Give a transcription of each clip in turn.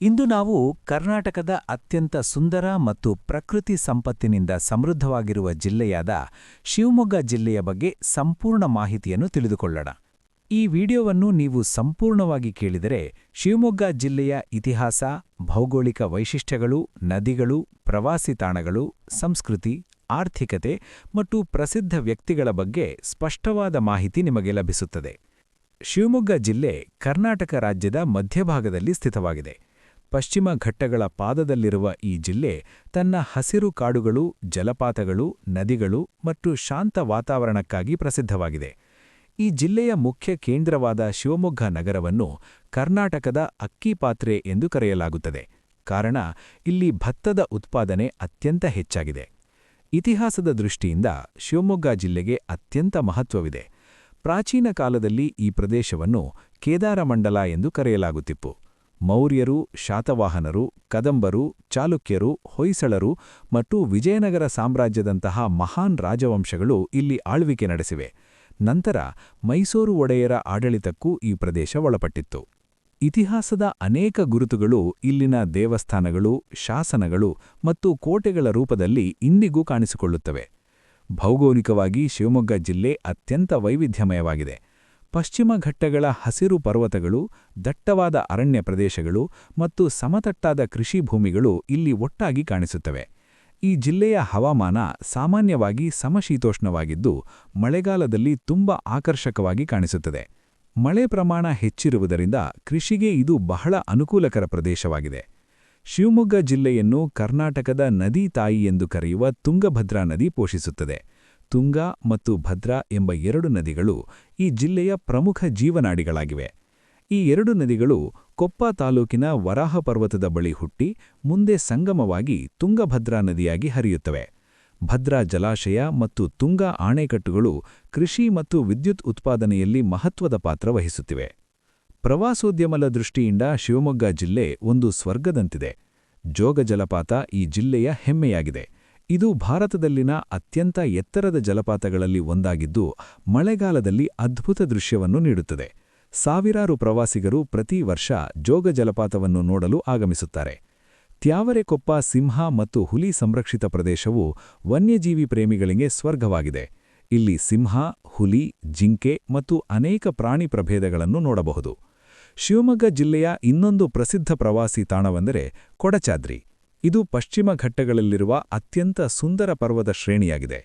ಇಂದು ನಾವು ಕರ್ನಾಟಕದ ಅತ್ಯಂತ ಸುಂದರ ಮತ್ತು ಪ್ರಕೃತಿ ಸಂಪತ್ತಿನಿಂದ ಸಮೃದ್ಧವಾಗಿರುವ ಜಿಲ್ಲೆಯಾದ ಶಿವಮೊಗ್ಗ ಜಿಲ್ಲೆಯ ಬಗ್ಗೆ ಸಂಪೂರ್ಣ ಮಾಹಿತಿಯನ್ನು ತಿಳಿದುಕೊಳ್ಳೋಣ. ಈ ವಿಡಿಯೋವನ್ನು ನೀವು ಸಂಪೂರ್ಣವಾಗಿ ಕೇಳಿದರೆ ಶಿವಮೊಗ್ಗ ಜಿಲ್ಲೆಯ ಇತಿಹಾಸ, ಭೌಗೋಳಿಕ ವೈಶಿಷ್ಟ್ಯಗಳು, ನದಿಗಳು, ಪ್ರವಾಸಿ ತಾಣಗಳು, ಸಂಸ್ಕೃತಿ, ಆರ್ಥಿಕತೆ ಮತ್ತು ಪ್ರಸಿದ್ಧ ವ್ಯಕ್ತಿಗಳ ಬಗ್ಗೆ ಸ್ಪಷ್ಟವಾದ ಮಾಹಿತಿ ನಿಮಗೆ ಲಭಿಸುತ್ತದೆ. ಶಿವಮೊಗ್ಗ ಜಿಲ್ಲೆ ಕರ್ನಾಟಕ ರಾಜ್ಯದ ಮಧ್ಯಭಾಗದಲ್ಲಿ ಸ್ಥಿತವಾಗಿದೆ. ಪಶ್ಚಿಮ ಘಟ್ಟಗಳ ಪಾದದಲ್ಲಿರುವ ಈ ಜಿಲ್ಲೆ ತನ್ನ ಹಸಿರು ಕಾಡುಗಳು, ಜಲಪಾತಗಳು, ನದಿಗಳು ಮತ್ತು ಶಾಂತ ವಾತಾವರಣಕ್ಕಾಗಿ ಪ್ರಸಿದ್ಧವಾಗಿದೆ. ಈ ಜಿಲ್ಲೆಯ ಮುಖ್ಯ ಕೇಂದ್ರವಾದ ಶಿವಮೊಗ್ಗ ನಗರವನ್ನು ಕರ್ನಾಟಕದ ಅಕ್ಕಿಪಾತ್ರೆ ಎಂದು ಕರೆಯಲಾಗುತ್ತದೆ. ಕಾರಣ ಇಲ್ಲಿ ಭತ್ತದ ಉತ್ಪಾದನೆ ಅತ್ಯಂತ ಹೆಚ್ಚಾಗಿದೆ. ಇತಿಹಾಸದ ದೃಷ್ಟಿಯಿಂದ ಶಿವಮೊಗ್ಗ ಜಿಲ್ಲೆಗೆ ಅತ್ಯಂತ ಮಹತ್ವವಿದೆ. ಪ್ರಾಚೀನ ಕಾಲದಲ್ಲಿ ಈ ಪ್ರದೇಶವನ್ನು ಕೇದಾರಮಂಡಲ ಎಂದು ಕರೆಯಲಾಗುತ್ತಿತ್ತು. ಮೌರ್ಯರು, ಶಾತವಾಹನರು, ಕದಂಬರು, ಚಾಲುಕ್ಯರು, ಹೊಯ್ಸಳರು ಮತ್ತು ವಿಜಯನಗರ ಸಾಮ್ರಾಜ್ಯದಂತಹ ಮಹಾನ್ ರಾಜವಂಶಗಳು ಇಲ್ಲಿ ಆಳ್ವಿಕೆ ನಡೆಸಿವೆ. ನಂತರ ಮೈಸೂರು ಒಡೆಯರ ಆಡಳಿತಕ್ಕೂ ಈ ಪ್ರದೇಶ ಒಳಪಟ್ಟಿತ್ತು. ಇತಿಹಾಸದ ಅನೇಕ ಗುರುತುಗಳು ಇಲ್ಲಿನ ದೇವಸ್ಥಾನಗಳು, ಶಾಸನಗಳು ಮತ್ತು ಕೋಟೆಗಳ ರೂಪದಲ್ಲಿ ಇಂದಿಗೂ ಕಾಣಿಸಿಕೊಳ್ಳುತ್ತವೆ. ಭೌಗೋಳಿಕವಾಗಿ ಶಿವಮೊಗ್ಗ ಜಿಲ್ಲೆ ಅತ್ಯಂತ ವೈವಿಧ್ಯಮಯವಾಗಿದೆ. ಪಶ್ಚಿಮ ಘಟ್ಟಗಳ ಹಸಿರು ಪರ್ವತಗಳು, ದಟ್ಟವಾದ ಅರಣ್ಯ ಪ್ರದೇಶಗಳು ಮತ್ತು ಸಮತಟ್ಟಾದ ಕೃಷಿ ಭೂಮಿಗಳು ಇಲ್ಲಿ ಒಟ್ಟಾಗಿ ಕಾಣಿಸುತ್ತವೆ. ಈ ಜಿಲ್ಲೆಯ ಹವಾಮಾನ ಸಾಮಾನ್ಯವಾಗಿ ಸಮಶೀತೋಷ್ಣವಾಗಿದ್ದು, ಮಳೆಗಾಲದಲ್ಲಿ ತುಂಬ ಆಕರ್ಷಕವಾಗಿ ಕಾಣಿಸುತ್ತದೆ. ಮಳೆ ಪ್ರಮಾಣ ಹೆಚ್ಚಿರುವುದರಿಂದ ಕೃಷಿಗೆ ಇದು ಬಹಳ ಅನುಕೂಲಕರ ಪ್ರದೇಶವಾಗಿದೆ. ಶಿವಮೊಗ್ಗ ಜಿಲ್ಲೆಯನ್ನು ಕರ್ನಾಟಕದ ನದಿ ತಾಯಿ ಎಂದು ಕರೆಯುವ ತುಂಗಭದ್ರಾ ನದಿ ಪೋಷಿಸುತ್ತದೆ. ತುಂಗಾ ಮತ್ತು ಭದ್ರಾ ಎಂಬ ಎರಡು ನದಿಗಳು ಈ ಜಿಲ್ಲೆಯ ಪ್ರಮುಖ ಜೀವನಾಡಿಗಳಾಗಿವೆ. ಈ ಎರಡು ನದಿಗಳು ಕೊಪ್ಪ ತಾಲೂಕಿನ ವರಾಹ ಪರ್ವತದ ಬಳಿ ಹುಟ್ಟಿ ಮುಂದೆ ಸಂಗಮವಾಗಿ ತುಂಗಭದ್ರಾ ನದಿಯಾಗಿ ಹರಿಯುತ್ತವೆ. ಭದ್ರಾ ಜಲಾಶಯ ಮತ್ತು ತುಂಗಾ ಆಣೆಕಟ್ಟುಗಳು ಕೃಷಿ ಮತ್ತು ವಿದ್ಯುತ್ ಉತ್ಪಾದನೆಯಲ್ಲಿ ಮಹತ್ವದ ಪಾತ್ರ ವಹಿಸುತ್ತಿವೆ. ಪ್ರವಾಸೋದ್ಯಮದ ದೃಷ್ಟಿಯಿಂದ ಶಿವಮೊಗ್ಗ ಜಿಲ್ಲೆ ಒಂದು ಸ್ವರ್ಗದಂತಿದೆ. ಜೋಗ ಜಲಪಾತ ಈ ಜಿಲ್ಲೆಯ ಹೆಮ್ಮೆಯಾಗಿದೆ. ಇದು ಭಾರತದಲ್ಲಿನ ಅತ್ಯಂತ ಎತ್ತರದ ಜಲಪಾತಗಳಲ್ಲಿ ಒಂದಾಗಿದ್ದು, ಮಳೆಗಾಲದಲ್ಲಿ ಅದ್ಭುತ ದೃಶ್ಯವನ್ನು ನೀಡುತ್ತದೆ. ಸಾವಿರಾರು ಪ್ರವಾಸಿಗರು ಪ್ರತಿ ವರ್ಷ ಜೋಗ ಜಲಪಾತವನ್ನು ನೋಡಲು ಆಗಮಿಸುತ್ತಾರೆ. ತ್ಯಾವರೆಕೊಪ್ಪ ಸಿಂಹ ಮತ್ತು ಹುಲಿ ಸಂರಕ್ಷಿತ ಪ್ರದೇಶವು ವನ್ಯಜೀವಿ ಪ್ರೇಮಿಗಳಿಗೆ ಸ್ವರ್ಗವಾಗಿದೆ. ಇಲ್ಲಿ ಸಿಂಹ, ಹುಲಿ, ಜಿಂಕೆ ಮತ್ತು ಅನೇಕ ಪ್ರಾಣಿ ಪ್ರಭೇದಗಳನ್ನು ನೋಡಬಹುದು. ಶಿವಮೊಗ್ಗ ಜಿಲ್ಲೆಯ ಇನ್ನೊಂದು ಪ್ರಸಿದ್ಧ ಪ್ರವಾಸಿ ತಾಣವೆಂದರೆ ಕೊಡಚಾದ್ರಿ. ಇದು ಪಶ್ಚಿಮ ಘಟ್ಟಗಳಲ್ಲಿರುವ ಅತ್ಯಂತ ಸುಂದರ ಪರ್ವತ ಶ್ರೇಣಿಯಾಗಿದೆ.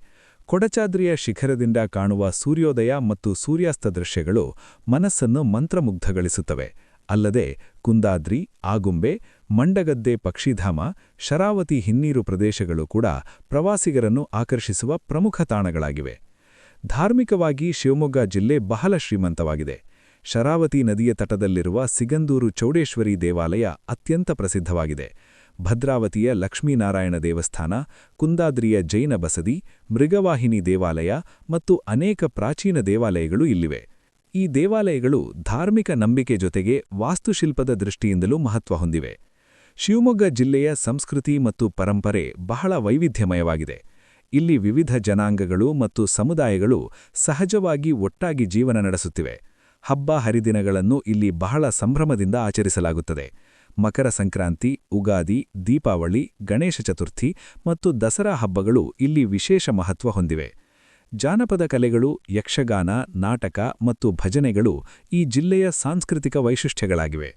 ಕೊಡಚಾದ್ರಿಯ ಶಿಖರದಿಂದ ಕಾಣುವ ಸೂರ್ಯೋದಯ ಮತ್ತು ಸೂರ್ಯಾಸ್ತ ದೃಶ್ಯಗಳು ಮನಸ್ಸನ್ನು ಮಂತ್ರಮುಗ್ಧಗೊಳಿಸುತ್ತವೆ. ಅಲ್ಲದೆ ಕುಂದಾದ್ರಿ, ಆಗುಂಬೆ, ಮಂಡಗದ್ದೆ ಪಕ್ಷಿಧಾಮ, ಶರಾವತಿ ಹಿನ್ನೀರು ಪ್ರದೇಶಗಳು ಕೂಡ ಪ್ರವಾಸಿಗರನ್ನು ಆಕರ್ಷಿಸುವ ಪ್ರಮುಖ ತಾಣಗಳಾಗಿವೆ. ಧಾರ್ಮಿಕವಾಗಿ ಶಿವಮೊಗ್ಗ ಜಿಲ್ಲೆ ಬಹಳ ಶ್ರೀಮಂತವಾಗಿದೆ. ಶರಾವತಿ ನದಿಯ ತಟದಲ್ಲಿರುವ ಸಿಗಂದೂರು ಚೌಡೇಶ್ವರಿ ದೇವಾಲಯ ಅತ್ಯಂತ ಪ್ರಸಿದ್ಧವಾಗಿದೆ. ಭದ್ರಾವತಿಯ ಲಕ್ಷ್ಮೀನಾರಾಯಣ ದೇವಸ್ಥಾನ, ಕುಂದಾದ್ರಿಯ ಜೈನ ಬಸದಿ, ಮೃಗವಾಹಿನಿ ದೇವಾಲಯ ಮತ್ತು ಅನೇಕ ಪ್ರಾಚೀನ ದೇವಾಲಯಗಳು ಇಲ್ಲಿವೆ. ಈ ದೇವಾಲಯಗಳು ಧಾರ್ಮಿಕ ನಂಬಿಕೆ ಜೊತೆಗೆ ವಾಸ್ತುಶಿಲ್ಪದ ದೃಷ್ಟಿಯಿಂದಲೂ ಮಹತ್ವ ಹೊಂದಿವೆ. ಶಿವಮೊಗ್ಗ ಜಿಲ್ಲೆಯ ಸಂಸ್ಕೃತಿ ಮತ್ತು ಪರಂಪರೆ ಬಹಳ ವೈವಿಧ್ಯಮಯವಾಗಿದೆ. ಇಲ್ಲಿ ವಿವಿಧ ಜನಾಂಗಗಳು ಮತ್ತು ಸಮುದಾಯಗಳು ಸಹಜವಾಗಿ ಒಟ್ಟಾಗಿ ಜೀವನ ನಡೆಸುತ್ತಿವೆ. ಹಬ್ಬ ಹರಿದಿನಗಳನ್ನು ಇಲ್ಲಿ ಬಹಳ ಸಂಭ್ರಮದಿಂದ ಆಚರಿಸಲಾಗುತ್ತದೆ. ಮಕರ ಸಂಕ್ರಾಂತಿ, ಉಗಾದಿ, ದೀಪಾವಳಿ, ಗಣೇಶ ಚತುರ್ಥಿ ಮತ್ತು ದಸರಾ ಹಬ್ಬಗಳು ಇಲ್ಲಿ ವಿಶೇಷ ಮಹತ್ವ ಹೊಂದಿವೆ. ಜಾನಪದ ಕಲೆಗಳು, ಯಕ್ಷಗಾನ, ನಾಟಕ ಮತ್ತು ಭಜನೆಗಳು ಈ ಜಿಲ್ಲೆಯ ಸಾಂಸ್ಕೃತಿಕ ವೈಶಿಷ್ಟ್ಯಗಳಾಗಿವೆ.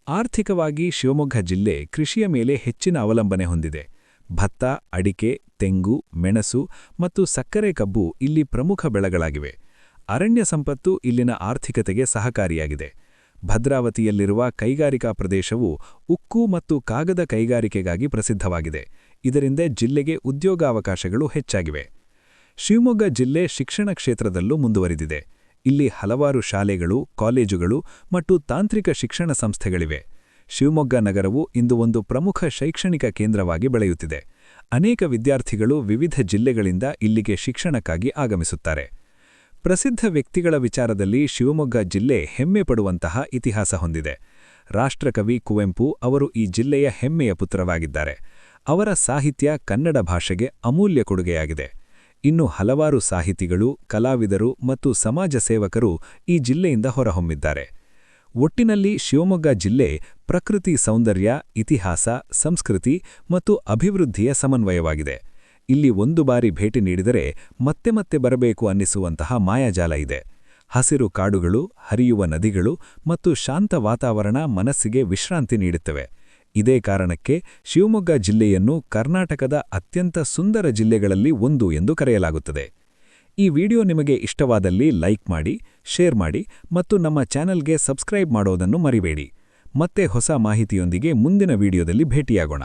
ಆರ್ಥಿಕವಾಗಿ ಶಿವಮೊಗ್ಗ ಜಿಲ್ಲೆ ಕೃಷಿಯ ಮೇಲೆ ಹೆಚ್ಚಿನ ಅವಲಂಬನೆ ಹೊಂದಿದೆ. ಭತ್ತ, ಅಡಿಕೆ, ತೆಂಗು, ಮೆಣಸು ಮತ್ತು ಸಕ್ಕರೆ ಕಬ್ಬು ಇಲ್ಲಿ ಪ್ರಮುಖ ಬೆಳೆಗಳಾಗಿವೆ. ಅರಣ್ಯ ಸಂಪತ್ತು ಇಲ್ಲಿನ ಆರ್ಥಿಕತೆಗೆ ಸಹಕಾರಿಯಾಗಿದೆ. ಭದ್ರಾವತಿಯಲ್ಲಿರುವ ಕೈಗಾರಿಕಾ ಪ್ರದೇಶವು ಉಕ್ಕು ಮತ್ತು ಕಾಗದ ಕೈಗಾರಿಕೆಗಾಗಿ ಪ್ರಸಿದ್ಧವಾಗಿದೆ. ಇದರಿಂದ ಜಿಲ್ಲೆಗೆ ಉದ್ಯೋಗಾವಕಾಶಗಳು ಹೆಚ್ಚಾಗಿವೆ. ಶಿವಮೊಗ್ಗ ಜಿಲ್ಲೆ ಶಿಕ್ಷಣ ಕ್ಷೇತ್ರದಲ್ಲೂ ಮುಂದುವರಿದಿದೆ. ಇಲ್ಲಿ ಹಲವಾರು ಶಾಲೆಗಳು, ಕಾಲೇಜುಗಳು ಮತ್ತು ತಾಂತ್ರಿಕ ಶಿಕ್ಷಣ ಸಂಸ್ಥೆಗಳಿವೆ. ಶಿವಮೊಗ್ಗ ನಗರವು ಇಂದು ಒಂದು ಪ್ರಮುಖ ಶೈಕ್ಷಣಿಕ ಕೇಂದ್ರವಾಗಿ ಬೆಳೆಯುತ್ತಿದೆ. ಅನೇಕ ವಿದ್ಯಾರ್ಥಿಗಳು ವಿವಿಧ ಜಿಲ್ಲೆಗಳಿಂದ ಇಲ್ಲಿಗೆ ಶಿಕ್ಷಣಕ್ಕಾಗಿ ಆಗಮಿಸುತ್ತಾರೆ. ಪ್ರಸಿದ್ಧ ವ್ಯಕ್ತಿಗಳ ವಿಚಾರದಲ್ಲಿ ಶಿವಮೊಗ್ಗ ಜಿಲ್ಲೆ ಹೆಮ್ಮೆ ಪಡುವಂತಹ ಇತಿಹಾಸ ಹೊಂದಿದೆ. ರಾಷ್ಟ್ರಕವಿ ಕುವೆಂಪು ಅವರು ಈ ಜಿಲ್ಲೆಯ ಹೆಮ್ಮೆಯ ಪುತ್ರವಾಗಿದ್ದಾರೆ. ಅವರ ಸಾಹಿತ್ಯ ಕನ್ನಡ ಭಾಷೆಗೆ ಅಮೂಲ್ಯ ಕೊಡುಗೆಯಾಗಿದೆ. ಇನ್ನು ಹಲವಾರು ಸಾಹಿತಿಗಳು, ಕಲಾವಿದರು ಮತ್ತು ಸಮಾಜ ಸೇವಕರು ಈ ಜಿಲ್ಲೆಯಿಂದ ಹೊರಹೊಮ್ಮಿದ್ದಾರೆ. ಒಟ್ಟಿನಲ್ಲಿ ಶಿವಮೊಗ್ಗ ಜಿಲ್ಲೆ ಪ್ರಕೃತಿ ಸೌಂದರ್ಯ, ಇತಿಹಾಸ, ಸಂಸ್ಕೃತಿ ಮತ್ತು ಅಭಿವೃದ್ಧಿಯ ಸಮನ್ವಯವಾಗಿದೆ. ಇಲ್ಲಿ ಒಂದು ಬಾರಿ ಭೇಟಿ ನೀಡಿದರೆ ಮತ್ತೆ ಮತ್ತೆ ಬರಬೇಕು ಅನ್ನಿಸುವಂತಹ ಮಾಯಾಜಾಲ ಇದೆ. ಹಸಿರು ಕಾಡುಗಳು, ಹರಿಯುವ ನದಿಗಳು ಮತ್ತು ಶಾಂತ ವಾತಾವರಣ ಮನಸ್ಸಿಗೆ ವಿಶ್ರಾಂತಿ ನೀಡುತ್ತವೆ. ಇದೇ ಕಾರಣಕ್ಕೆ ಶಿವಮೊಗ್ಗ ಜಿಲ್ಲೆಯನ್ನು ಕರ್ನಾಟಕದ ಅತ್ಯಂತ ಸುಂದರ ಜಿಲ್ಲೆಗಳಲ್ಲಿ ಒಂದು ಎಂದು ಕರೆಯಲಾಗುತ್ತದೆ. ಈ ವಿಡಿಯೋ ನಿಮಗೆ ಇಷ್ಟವಾದಲ್ಲಿ ಲೈಕ್ ಮಾಡಿ, ಶೇರ್ ಮಾಡಿ ಮತ್ತು ನಮ್ಮ ಚಾನೆಲ್ಗೆ ಸಬ್ಸ್ಕ್ರೈಬ್ ಮಾಡೋದನ್ನು ಮರಿಬೇಡಿ. ಮತ್ತೆ ಹೊಸ ಮಾಹಿತಿಯೊಂದಿಗೆ ಮುಂದಿನ ವಿಡಿಯೋದಲ್ಲಿ ಭೇಟಿಯಾಗೋಣ.